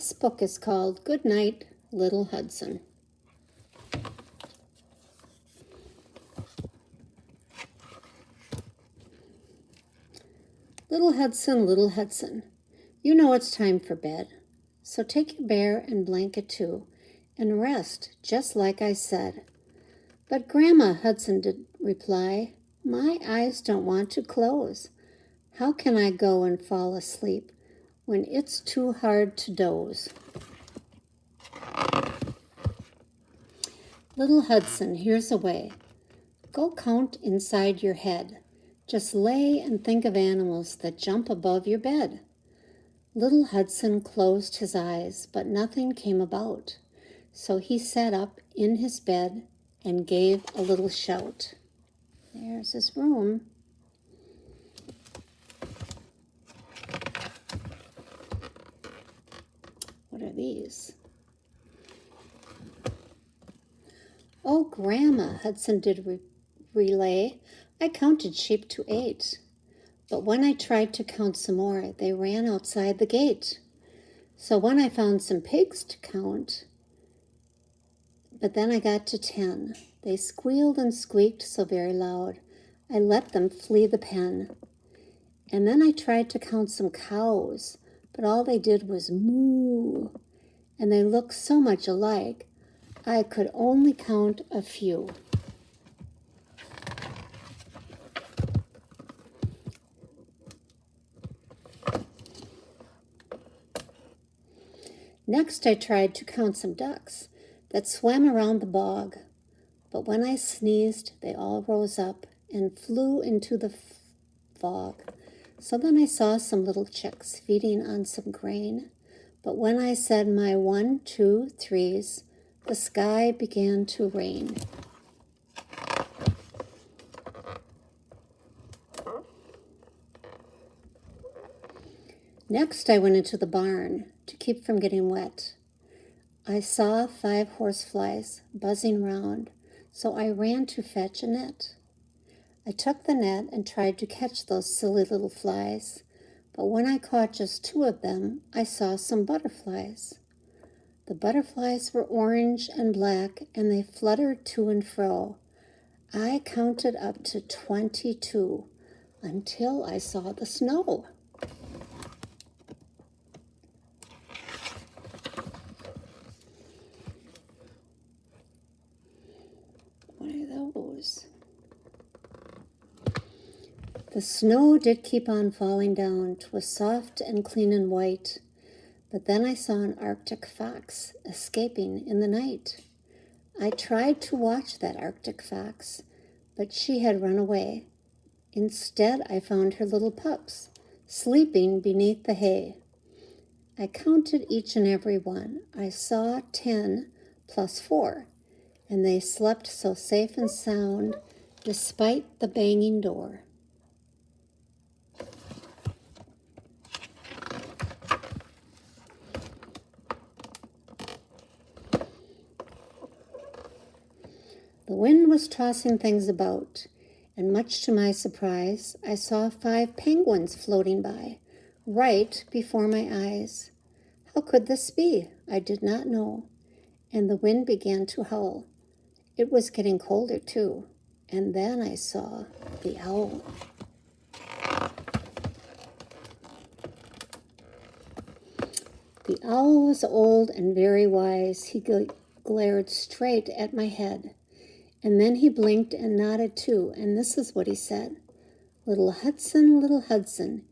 This book is called Goodnight, Little Hudson. Little Hudson, you know it's time for bed. So take your bear and blanket too, and rest just like I said. But Grandma, Hudson did reply, my eyes don't want to close. How can I go and fall asleep when it's too hard to doze? Little Hudson, here's a way. Go count inside your head. Just lay and think of animals that jump above your bed. Little Hudson closed his eyes, but nothing came about. So he sat up in his bed and gave a little shout. There's his room. What are these? Oh, Grandma, Hudson did relay. I counted sheep to 8. But when I tried to count some more, they ran outside the gate. So when I found some pigs to count, but then I got to 10. They squealed and squeaked so very loud, I let them flee the pen. And then I tried to count some cows, but all they did was moo. And they looked so much alike, I could only count a few. Next I tried to count some ducks that swam around the bog, but when I sneezed, they all rose up and flew into the fog. So then I saw some little chicks feeding on some grain, but when I said my 1, 2, 3s, the sky began to rain. Next I went into the barn to keep from getting wet. I saw 5 horseflies buzzing round, so I ran to fetch a net. I took the net and tried to catch those silly little flies, but when I caught just 2 of them, I saw some butterflies. The butterflies were orange and black, and they fluttered to and fro. I counted up to 22 until I saw the snow. What are those? The snow did keep on falling down. 'Twas soft and clean and white. But then I saw an Arctic fox escaping in the night. I tried to watch that Arctic fox, but she had run away. Instead, I found her little pups sleeping beneath the hay. I counted each and every one. I saw 10 plus 4, and they slept so safe and sound despite the banging door. The wind was tossing things about, and much to my surprise, I saw 5 penguins floating by, right before my eyes. How could this be? I did not know, and the wind began to howl. It was getting colder too, and then I saw the owl. The owl was old and very wise. He glared straight at my head. And then he blinked and nodded too, and this is what he said. Little Hudson,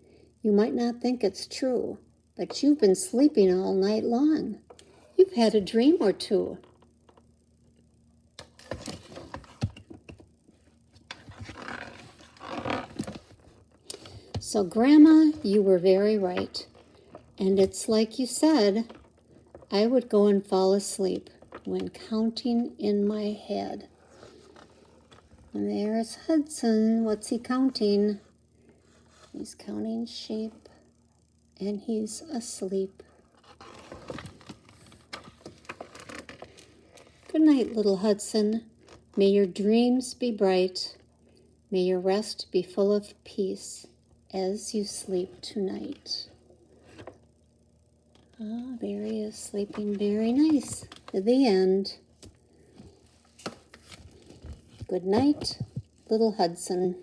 you might not think it's true, but you've been sleeping all night long. You've had a dream or two. So, Grandma, you were very right. And it's like you said, I would go and fall asleep when counting in my head. And there's Hudson. What's he counting? He's counting sheep, and he's asleep. Good night, little Hudson. May your dreams be bright. May your rest be full of peace as you sleep tonight. Oh, there he is, sleeping very nice. The end. Good night, little Hudson.